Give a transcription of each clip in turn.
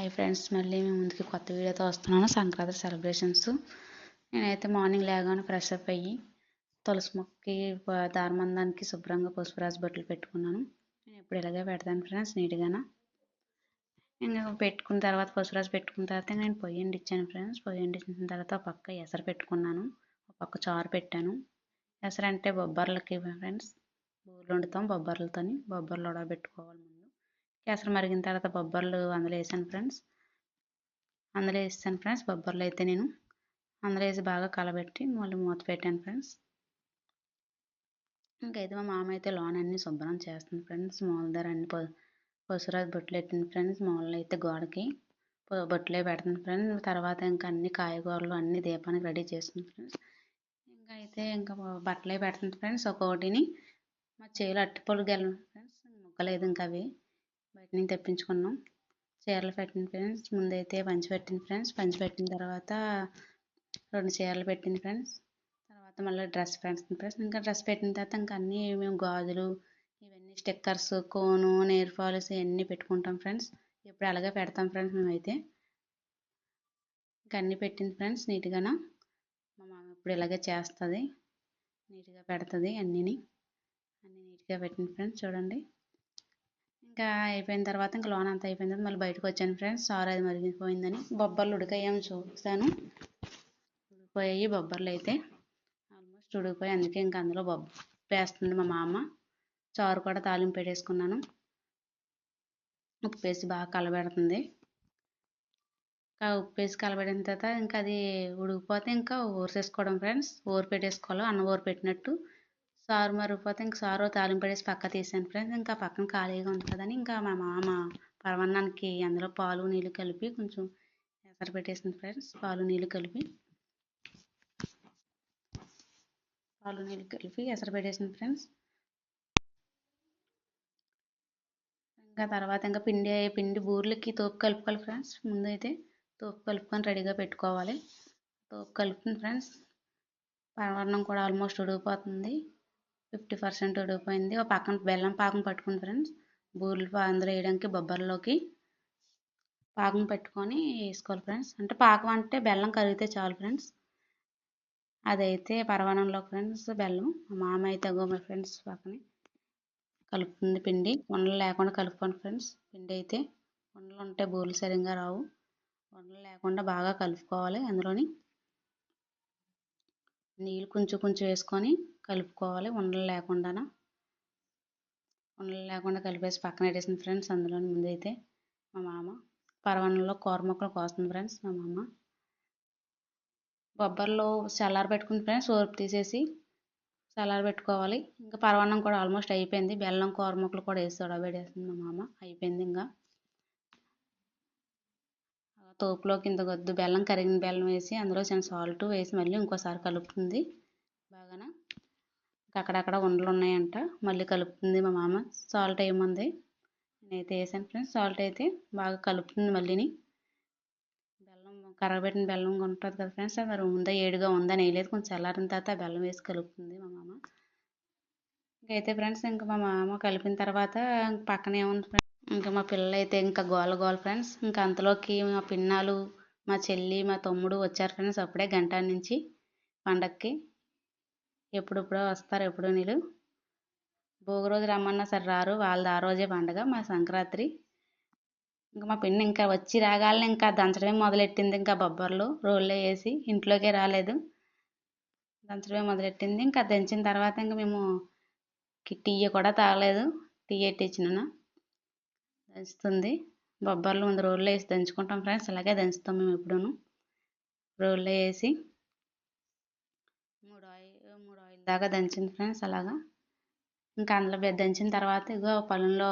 Hi friends, మళ్ళీ మీ ముందుకి కొత్త వీడియోతో వస్తున్నాను. సంక్రాంతి సెలబ్రేషన్స్. నేనైతే మార్నింగ్ లేగానే ఫ్రెష్ అప్ అయ్యి తులసి మొక్కకి దారమందానికి శుభ్రంగా పసుపు రాసి బట్టలు పెట్టుకున్నాను. నేను ఎప్పుడు ఇలాగే పెడతాను ఫ్రెండ్స్, నీట్గాన. ఇంకా పెట్టుకున్న తర్వాత పసుపు రాసి పెట్టుకున్న తర్వాత నేను పొయ్యి అంటించాను ఫ్రెండ్స్. పొయ్యి అంటించిన తర్వాత ఒక పక్క ఎసరు పెట్టుకున్నాను, ఒక పక్క చారు పెట్టాను. ఎసరు అంటే బొబ్బర్లకి ఫ్రెండ్స్, బూరెలు వండుతాం బొబ్బర్లతోని. బొబ్బర్లు ఉడకబెట్టుకోవాలి ముందు. ఎసరు మరిగిన తర్వాత బొబ్బర్లు అందులో వేసాను ఫ్రెండ్స్. బొబ్బర్లు అయితే నేను అందులో వేసి బాగా కలబెట్టి మళ్ళీ మూత పెట్టాను ఫ్రెండ్స్. ఇంకైతే మా మామ అయితే లోన్ అన్ని శుభ్రం చేస్తుంది ఫ్రెండ్స్. మూల దగ్గర అన్ని పసురాజు బొట్లు పెట్టింది ఫ్రెండ్స్. మూలలో అయితే గోడకి బొట్లే పెడుతుంది ఫ్రెండ్స్. తర్వాత ఇంకా అన్ని కాయగూరలు అన్ని దీపానికి రెడీ చేస్తుంది ఫ్రెండ్స్. ఇంకా బట్టలే పెడుతుంది ఫ్రెండ్స్. ఒక్కొక్కటిని మా చేలు అట్టిపొలు గెలం ఫ్రెండ్స్, ముక్కలేదు ఇంకా అవి బయట నుంచి తెప్పించుకున్నాం. చీరలు పెట్టింది ఫ్రెండ్స్. ముందైతే పంచి పెట్టింది ఫ్రెండ్స్. పంచి పెట్టిన తర్వాత 2 చీరలు పెట్టింది ఫ్రెండ్స్. తర్వాత మళ్ళీ డ్రెస్ పెడుతుంది ఫ్రెండ్స్. ఇంకా డ్రెస్ పెట్టిన తర్వాత ఇంకా అన్నీ మేము గాజులు ఇవన్నీ స్టిక్కర్స్, కోను, నెయిల్ పాలిష్ ఇవన్నీ పెట్టుకుంటాం ఫ్రెండ్స్. ఇప్పుడు అలాగే పెడతాం ఫ్రెండ్స్. మేమైతే ఇంకా అన్నీ పెట్టింది ఫ్రెండ్స్ నీట్గాన. మా మామ ఇప్పుడు ఇలాగే చేస్తుంది, నీట్గా పెడుతుంది అన్నీ నీట్గా పెట్టింది ఫ్రెండ్స్. చూడండి, ఇంకా అయిపోయిన తర్వాత ఇంకా లోన్ అంతా అయిపోయిన తర్వాత మళ్ళీ బయటకు వచ్చాను ఫ్రెండ్స్. సారు అది మరిగిపోయిందని బొబ్బర్లు ఉడికాయేమో చూస్తాను. ఉడికిపోయాయి బొబ్బర్లు అయితే ఆల్మోస్ట్ ఉడికిపోయి. అందుకే ఇంకా అందులో వేస్తుంది మా మామ. చారు కూడా తాలింపు పెట్టేసుకున్నాను. ఉప్పు వేసి బాగా కలబెడుతుంది. ఇంకా ఉప్పు వేసి కలబెట్టిన తర్వాత ఇంకా అది ఉడికిపోతే ఇంకా ఊరేసుకోవడం ఫ్రెండ్స్. ఊరు పెట్టేసుకోవాలి, అన్నం ఊరు పెట్టినట్టు. సారు మరిగిపోతే ఇంకా సారు తాలింపు పెట్టేసి పక్క తీసాను ఫ్రెండ్స్. ఇంకా పక్కన ఖాళీగా ఉంటుందని ఇంకా మా మామ పరమాన్నానికి అందులో పాలు నీళ్ళు కలిపి కొంచెం ఎసరు పెట్టేసింది ఫ్రెండ్స్. పాలు నీళ్ళు కలిపి ఎసరు పెట్టేసింది ఫ్రెండ్స్. ఇంకా తర్వాత ఇంకా పిండి బూర్లకి తోపు కలుపుకోవాలి ఫ్రెండ్స్. ముందైతే తోపు కలుపుకొని రెడీగా పెట్టుకోవాలి. తోపు కలుపుతుంది ఫ్రెండ్స్. పరమాన్నం కూడా ఆల్మోస్ట్ ఉడికిపోతుంది, 50% ఉడికిపోయింది. ఒక పక్కన బెల్లం పాకం పట్టుకుంది ఫ్రెండ్స్. బూరెలు అందులో వేయడానికి బొబ్బర్లోకి పాకం పెట్టుకొని వేసుకోవాలి ఫ్రెండ్స్. అంటే పాకం అంటే బెల్లం కరిగితే చాలు ఫ్రెండ్స్. అదైతే పరమాన్నంలో ఫ్రెండ్స్ బెల్లం. మా మామ అయితే మా ఫ్రెండ్స్ పక్కనే కలుపుతుంది పిండి. ఉండలు లేకుండా కలుపుకోండి ఫ్రెండ్స్. పిండి అయితే ఉండలు ఉంటే బూరెలు సరిగ్గా రావు. ఉండలు లేకుండా బాగా కలుపుకోవాలి. అందులోని నీళ్ళు కొంచెం కొంచెం వేసుకొని కలుపుకోవాలి. ఉండలు లేకుండా కలిపేసి పక్కన పెట్టేసింది ఫ్రెండ్స్. అందులోని ముందైతే మా మామ పరమాన్నంలో కూర ముక్కలు కోస్తుంది ఫ్రెండ్స్. మా మామ బొబ్బర్లు చల్లార పెట్టుకుంది ఫ్రెండ్స్. సోర్పు తీసేసి చల్లార పెట్టుకోవాలి. ఇంకా పరమాన్నం కూడా ఆల్మోస్ట్ అయిపోయింది. బెల్లం కూర ముక్కలు కూడా వేసి ఉడకబెట్టేసింది మా మామ. అయిపోయింది. ఇంకా తోపులోకి ఇంత గొద్దు బెల్లం, కరిగిన బెల్లం వేసి అందులో చిన్న సాల్ట్ వేసి మళ్ళీ ఇంకోసారి కలుపుతుంది బాగా. అక్కడక్కడ ఉండలు ఉన్నాయంట, మళ్ళీ కలుపుతుంది మా మామ. సాల్ట్ వేయమంది, నేనైతే వేసాను ఫ్రెండ్స్. సాల్ట్ అయితే బాగా కలుపుతుంది. మళ్ళీని బెల్లం కరగబెట్టిన బెల్లం ఉంటుంది కదా ఫ్రెండ్స్, అది మరి ఉందా ఏడుగా ఉందా వేయలేదు. కొంచెం చల్లారిన తర్వాత బెల్లం వేసి కలుపుతుంది మా మామ. ఇంకైతే ఫ్రెండ్స్ ఇంకా మా మామ కలిపిన తర్వాత పక్కనే ఉంది ఫ్రెండ్స్. ఇంకా మా పిల్లలు అయితే ఇంకా గోల ఫ్రెండ్స్. ఇంకా అంతలోకి మా పిన్నాలు, మా చెల్లి, మా తమ్ముడు వచ్చారు ఫ్రెండ్స్. అప్పుడే గంట నుంచి పండక్కి ఎప్పుడెప్పుడో వస్తారు. ఎప్పుడో నీళ్ళు భోగి రోజు రమ్మన్నా సరే రారు. వాళ్ళది ఆ రోజే పండగ, మా సంక్రాంతి. ఇంకా మా పిన్ని ఇంకా వచ్చి రాగాలని ఇంకా దంచడమే మొదలెట్టింది. ఇంకా బొబ్బర్లు రోల్లో వేసి ఇంట్లోకే రాలేదు, దంచడమే మొదలెట్టింది. ఇంకా దంచిన తర్వాత ఇంకా మేము టీ కూడా తాగలేదు. టీ ఎట్టించినాను దంచుతుంది. బొబ్బర్లు ముందు రోల్లో వేసి దంచుకుంటాం ఫ్రెండ్స్. అలాగే దంచుతాం మేము ఎప్పుడూను. రోల్లో వేసి 3 ఆయిల్ దాకా దంచింది ఫ్రెండ్స్. అలాగా ఇంకా అందులో దంచిన తర్వాత ఇగో పళ్ళెంలో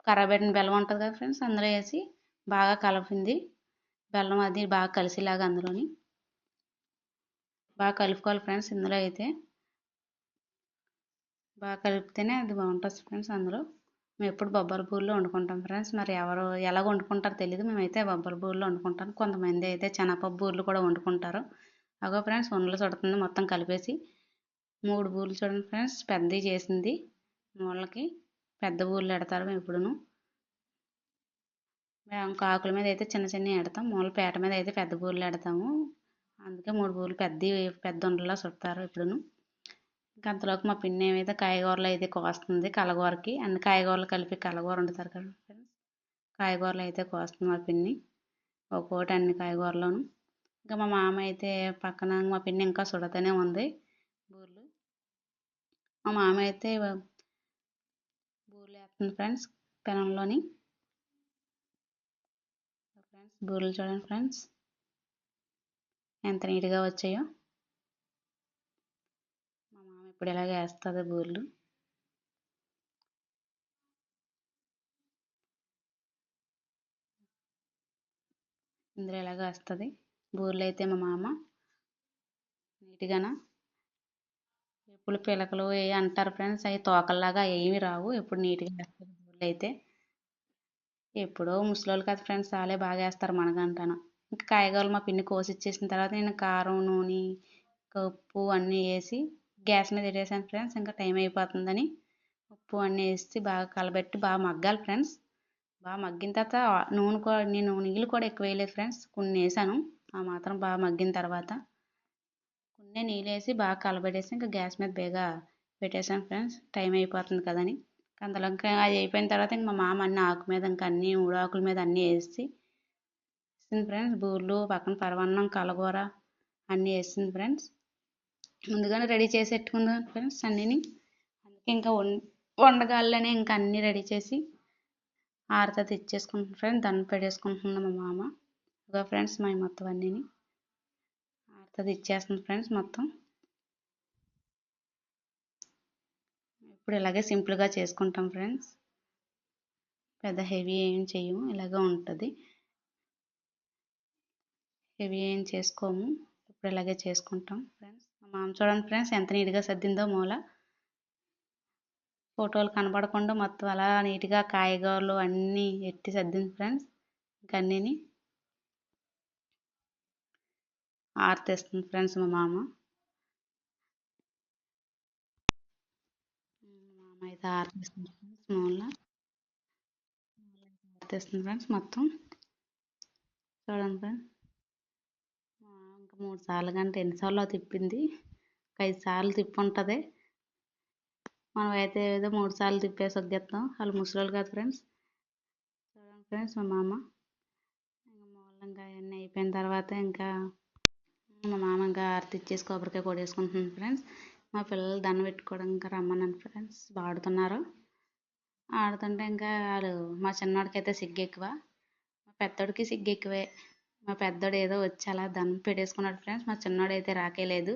కరగబెట్టిన బెల్లం ఉంటుంది కదా ఫ్రెండ్స్, అందులో వేసి బాగా కలిపింది. బెల్లం అది బాగా కలిసేలాగా అందులోని బాగా కలుపుకోవాలి ఫ్రెండ్స్. ఇందులో అయితే బాగా కలిపితేనే అది బాగుంటుంది ఫ్రెండ్స్. అందులో మేము ఎప్పుడు బొబ్బరి బూరెలు వండుకుంటాం ఫ్రెండ్స్. మరి ఎవరు ఎలా వండుకుంటారో తెలియదు, మేమైతే బొబ్బరి బూరెలు వండుకుంటాం. కొంతమంది అయితే శనగపప్పు బూరెలు కూడా వండుకుంటారు. అగో ఫ్రెండ్స్ ఉండలు చుడుతుంది మొత్తం కలిపేసి. 3 బూరెలు చూడండి ఫ్రెండ్స్, పెద్దవి చేసింది. మూలకి పెద్ద బూరెలు పెడతారు మేము ఎప్పుడును. ఇంకా ఆకుల మీద అయితే చిన్న చిన్నవి ఎడతాం, మూల పీట మీద అయితే పెద్ద బూరెలు ఎడతాము. అందుకే 3 బూరెలు పెద్ద ఉండలా చుడతారు ఎప్పుడును. ఇంకా అంతలోకి మా పిన్ని ఏమైతే కాయగూరలు అయితే కోస్తుంది కలగూరకి, అన్ని కాయగూరలు కలిపి కలగూర వండుతారు కదా ఫ్రెండ్స్. కాయగూరలు అయితే కోస్తుంది మా పిన్ని, ఒక్కోటి అన్ని కాయగూరలోను. ఇంకా మా మామ అయితే పక్కన మా పిన్ని ఇంకా చుడతానే ఉంది బూరెలు. మా మామ అయితే బూరెలు వేస్తుంది ఫ్రెండ్స్ పెనంలోని. ఫ్రెండ్స్ బూరెలు చూడండి ఫ్రెండ్స్ ఎంత నీట్గా వచ్చాయో. మా మామ ఇప్పుడు ఇలాగే వేస్తుంది బూరెలు. ఇందులో ఇలాగే వస్తుంది బూరెలు అయితే మా మామ నీట్గాన. ఎప్పుడు పిలకలు ఏ అంటారు ఫ్రెండ్స్, అవి తోకల్లాగా ఏమి రావు, ఎప్పుడు నీట్గా వేస్తారు బూరెలు అయితే. ఎప్పుడో ముసలోళ్ళు కదా ఫ్రెండ్స్, వాళ్ళే బాగా వేస్తారు మనకంటాను. ఇంకా కాయగూరలు మా పిన్ని కోసి ఇచ్చేసిన తర్వాత నేను కారం నూనె ఉప్పు అన్నీ వేసి గ్యాస్ మీద పెట్టేసాను ఫ్రెండ్స్. ఇంకా టైం అయిపోతుందని ఉప్పు అన్నీ వేసి బాగా కలబెట్టి బాగా మగ్గాలి ఫ్రెండ్స్. బాగా మగ్గిన తర్వాత నూనె కూడా, నేను నీళ్ళు కూడా ఎక్కువ వేయలేదు ఫ్రెండ్స్, కొన్ని వేసాను. ఆ మాత్రం బాగా మగ్గిన తర్వాత కొన్ని నీళ్ళు వేసి బాగా కలబెట్టేసి ఇంకా గ్యాస్ మీద బేగా పెట్టేసాను ఫ్రెండ్స్, టైం అయిపోతుంది కదని. అందులో ఇంకా అది అయిపోయిన తర్వాత ఇంక మా మామ అన్ని ఆకు మీద ఇంకా అన్ని ఆకుల మీద అన్నీ వేసింది ఫ్రెండ్స్. బూరెలు పక్కన పరమాన్నం కలగూర అన్నీ వేసింది ఫ్రెండ్స్. ముందుగానే రెడీ చేసి పెట్టుకుందాం ఫ్రెండ్స్ అన్నీని. అందుకే ఇంకా వండగాలని ఇంకా అన్నీ రెడీ చేసి ఆరత తెచ్చేసుకుంటున్నాం ఫ్రెండ్స్, దండం పెట్టేసుకుంటున్నాం మా మామ. ఇదిగో ఫ్రెండ్స్ మా మొత్తం అన్నీని ఆరత ఇచ్చేస్తుంది ఫ్రెండ్స్ మొత్తం. ఇప్పుడు ఇలాగే సింపుల్గా చేసుకుంటాం ఫ్రెండ్స్, పెద్ద హెవీ ఏం చెయ్యము, ఇలాగే ఉంటుంది. హెవీ ఏం చేసుకోము, ఇప్పుడు ఇలాగే చేసుకుంటాం ఫ్రెండ్స్. మా మామ చూడండి ఫ్రెండ్స్ ఎంత నీట్గా సర్దిందో మూల. ఫోటోలు కనపడకుండా మొత్తం అలా నీట్గా కాయగూరలు అన్నీ ఎట్టి సర్దింది ఫ్రెండ్స్. ఇంకా అన్నీని ఆరతేస్తుంది ఫ్రెండ్స్ మా మామ. అయితే ఆరతేస్తుంది ఫ్రెండ్స్ మూల ఆరతేస్తుంది ఫ్రెండ్స్ మొత్తం. చూడండి ఫ్రెండ్స్ ఇంకా 3 సార్లు కంటే ఎన్నిసార్లు తిప్పింది, 5 సార్లు తిప్పి ఉంటుంది. మనం అయితే ఏదో 3 సార్లు తిప్పేసి వగ్గేస్తాం, వాళ్ళు ముసలోళ్ళు కదా ఫ్రెండ్స్. చూడండి ఫ్రెండ్స్ మా మామ ఇంకా మూలంగా అవన్నీ అయిపోయిన తర్వాత ఇంకా మా మామ ఇంకా ఆరతి ఇచ్చేసి కొబ్బరికాయ కొట్టేసుకుంటున్నాను ఫ్రెండ్స్. మా పిల్లలు దండం పెట్టుకోవడం ఇంకా రమ్మన్నాను ఫ్రెండ్స్, ఆడుతున్నారు. ఆడుతుంటే ఇంకా వాళ్ళు మా చిన్నోడికి అయితే సిగ్గు ఎక్కువ, మా పెద్దోడికి సిగ్గు ఎక్కువే. మా పెద్దోడు ఏదో వచ్చి అలా దండం పెట్టేసుకున్నాడు ఫ్రెండ్స్, మా చిన్నోడు అయితే రాకేలేదు.